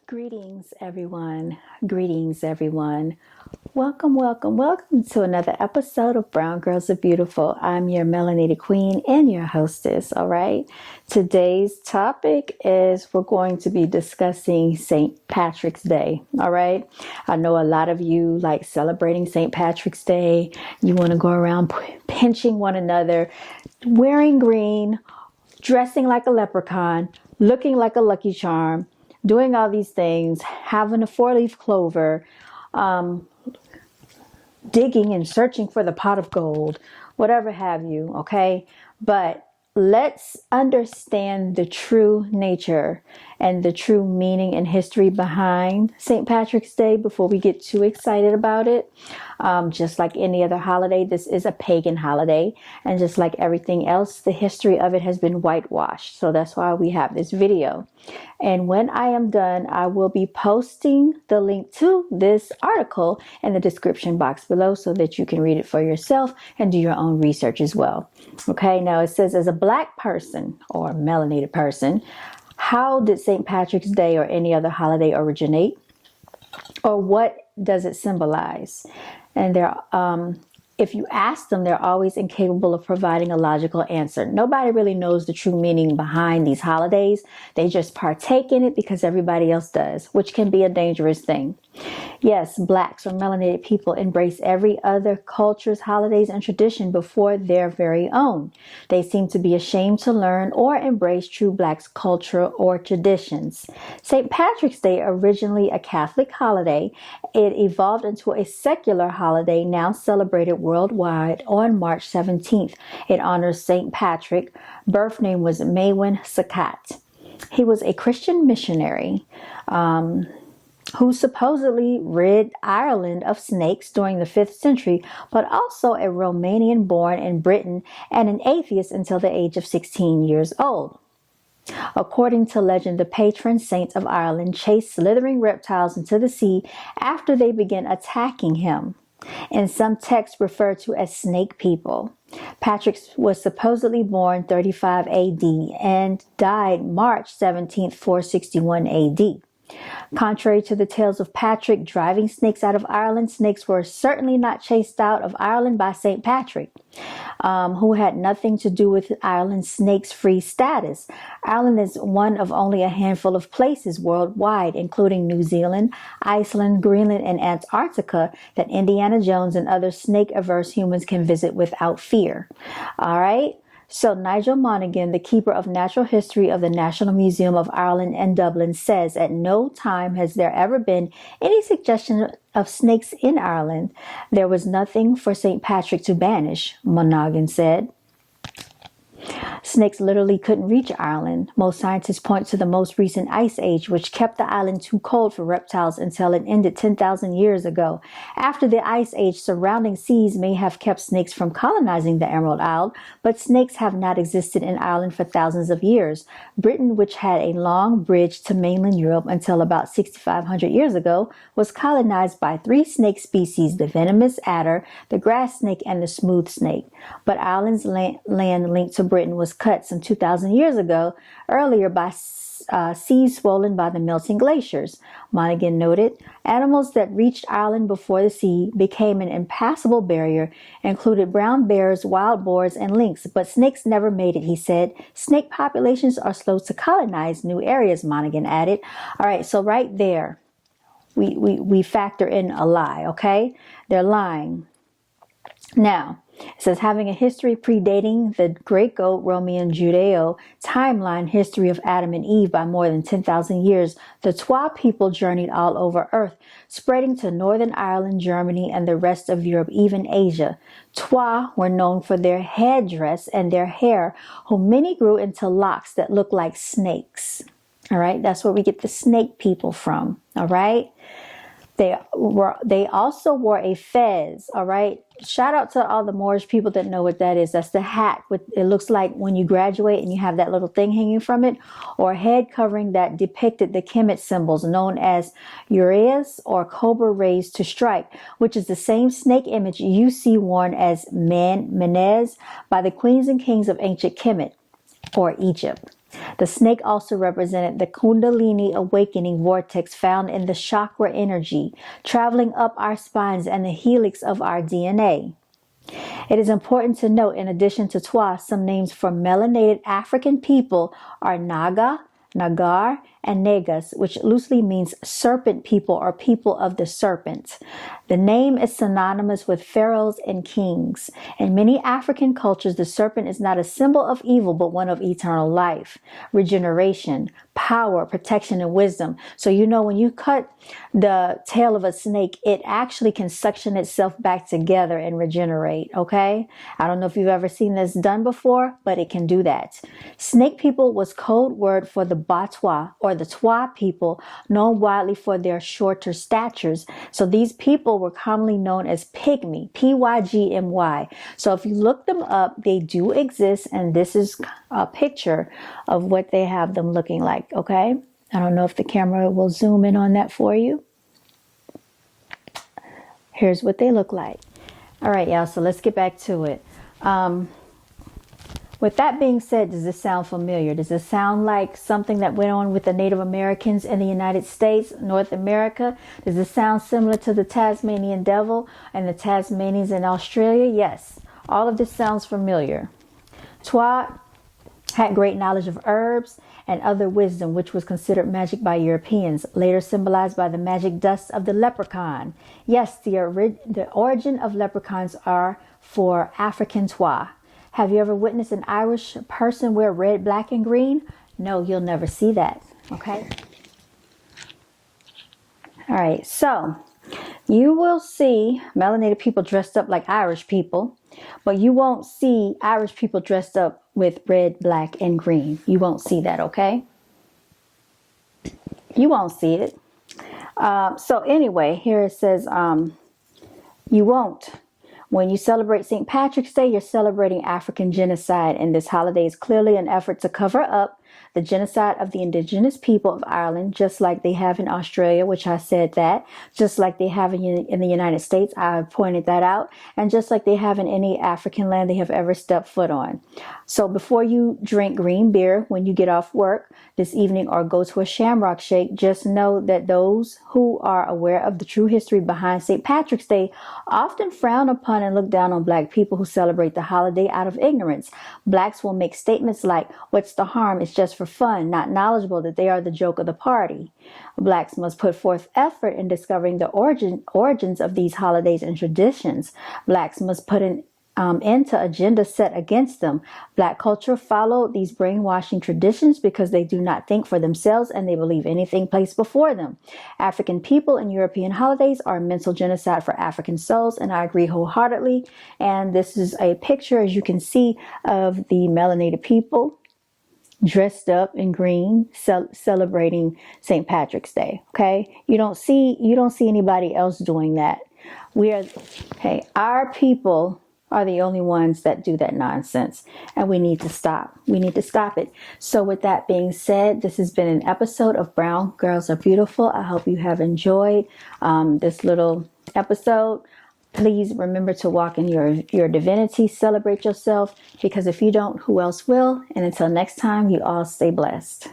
Greetings, everyone. Greetings, everyone. Welcome to another episode of Brown Girls Are Beautiful. I'm your melanated queen and your hostess, all right? Today's topic is we're going to be discussing St. Patrick's Day, all right? I know a lot of you like celebrating St. Patrick's Day. You want to go around pinching one another, wearing green, dressing like a leprechaun, looking like a Lucky Charm, doing all these things, having a four-leaf clover, digging and searching for the pot of gold, whatever have you, okay? But let's understand the true nature and the true meaning and history behind St. Patrick's Day before we get too excited about it. Just like any other holiday, this is a pagan holiday. And just like everything else, the history of it has been whitewashed. So that's why we have this video. And when I am done, I will be posting the link to this article in the description box below so that you can read it for yourself and do your own research as well. Okay, now it says, as a Black person or melanated person, how did St. Patrick's Day or any other holiday originate? Or what does it symbolize? And if you ask them, they're always incapable of providing a logical answer. Nobody really knows the true meaning behind these holidays. They just partake in it because everybody else does, which can be a dangerous thing. Yes, Blacks or melanated people embrace every other culture's holidays and tradition before their very own. They seem to be ashamed to learn or embrace true Blacks' culture or traditions. St. Patrick's Day, originally a Catholic holiday, it evolved into a secular holiday now celebrated worldwide on March 17th. It honors St. Patrick. Birth name was Maewyn Sakat. He was a Christian missionary who supposedly rid Ireland of snakes during the 5th century, but also a Romanian born in Britain and an atheist until the age of 16 years old. According to legend, the patron saint of Ireland chased slithering reptiles into the sea after they began attacking him. In some texts referred to as snake people. Patrick was supposedly born 35 AD and died March 17, 461 AD. Contrary to the tales of Patrick driving snakes out of Ireland, snakes were certainly not chased out of Ireland by St. Patrick, who had nothing to do with Ireland's snakes-free status. Ireland is one of only a handful of places worldwide, including New Zealand, Iceland, Greenland, and Antarctica, that Indiana Jones and other snake-averse humans can visit without fear. All right? So Nigel Monaghan, the keeper of natural history of the National Museum of Ireland in Dublin, says at no time has there ever been any suggestion of snakes in Ireland. There was nothing for St. Patrick to banish, Monaghan said. Snakes literally couldn't reach Ireland. Most scientists point to the most recent ice age, which kept the island too cold for reptiles until it ended 10,000 years ago. After the ice age, surrounding seas may have kept snakes from colonizing the Emerald Isle, but snakes have not existed in Ireland for thousands of years. Britain, which had a long bridge to mainland Europe until about 6,500 years ago, was colonized by 3 snake species, the venomous adder, the grass snake, and the smooth snake. But Ireland's land linked to Britain was cut some 2,000 years ago, earlier by seas swollen by the melting glaciers. Monaghan noted, animals that reached Ireland before the sea became an impassable barrier, included brown bears, wild boars, and lynx, but snakes never made it, he said. Snake populations are slow to colonize new areas, Monaghan added. All right, so right there, we factor in a lie, okay? They're lying. Now, it says, having a history predating the Greco-Roman Judeo timeline history of Adam and Eve by more than 10,000 years, the Twa people journeyed all over Earth, spreading to Northern Ireland, Germany, and the rest of Europe, even Asia. Twa were known for their headdress and their hair, whom many grew into locks that looked like snakes. All right, that's where we get the snake people from. All right. They also wore a fez, all right? Shout out to all the Moorish people that know what that is. That's the hat. It looks like when you graduate and you have that little thing hanging from it, or a head covering that depicted the Kemet symbols known as Uraeus or cobra raised to strike, which is the same snake image you see worn as Menes by the queens and kings of ancient Kemet or Egypt. The snake also represented the Kundalini awakening vortex found in the chakra energy, traveling up our spines and the helix of our DNA. It is important to note, in addition to Twa, some names for melanated African people are Naga, Nagar, and Negas, which loosely means serpent people or people of the serpent. The name is synonymous with pharaohs and kings. In many African cultures, the serpent is not a symbol of evil, but one of eternal life, regeneration, power, protection, and wisdom. So you know, when you cut the tail of a snake, it actually can suction itself back together and regenerate, okay? I don't know if you've ever seen this done before, but it can do that. Snake people was code word for the Batwa or the Twa people, known widely for their shorter statures. So these people were commonly known as Pygmy, Pygmy. So if you look them up, they do exist, and this is a picture of what they have them looking like, okay? I don't know if the camera will zoom in on that for you. Here's what they look like. All right, y'all, so let's get back to it. With that being said, does this sound familiar? Does this sound like something that went on with the Native Americans in the United States, North America? Does this sound similar to the Tasmanian devil and the Tasmanians in Australia? Yes, all of this sounds familiar. Twa had great knowledge of herbs and other wisdom, which was considered magic by Europeans, later symbolized by the magic dust of the leprechaun. Yes, the origin of leprechauns are for African Twa. Have you ever witnessed an Irish person wear red, black, and green? No, you'll never see that, okay? All right, so you will see melanated people dressed up like Irish people, but you won't see Irish people dressed up with red, black, and green. You won't see that, okay? You won't see it. So anyway, here it says, you won't. When you celebrate St. Patrick's Day, you're celebrating African genocide, and this holiday is clearly an effort to cover up the genocide of the indigenous people of Ireland, just like they have in Australia, which I said that, just like they have in the United States, I pointed that out, and just like they have in any African land they have ever stepped foot on. So before you drink green beer when you get off work this evening or go to a shamrock shake, just know that those who are aware of the true history behind St. Patrick's Day often frown upon and look down on Black people who celebrate the holiday out of ignorance. Blacks will make statements like, "What's the harm? It's just for fun," not knowledgeable that they are the joke of the party. Blacks must put forth effort in discovering the origins of these holidays and traditions. Blacks must put an into agenda set against them. Black culture follow these brainwashing traditions because they do not think for themselves and they believe anything placed before them. African people and European holidays are mental genocide for African souls, and I agree wholeheartedly. And this is a picture, as you can see, of the melanated people dressed up in green, celebrating St. Patrick's Day. Okay, you don't see anybody else doing that. Our people are the only ones that do that nonsense, and we need to stop. We need to stop it. So with that being said, this has been an episode of Brown Girls Are Beautiful. I hope you have enjoyed this little episode. Please remember to walk in your divinity, celebrate yourself, because if you don't, who else will? And until next time, you all stay blessed.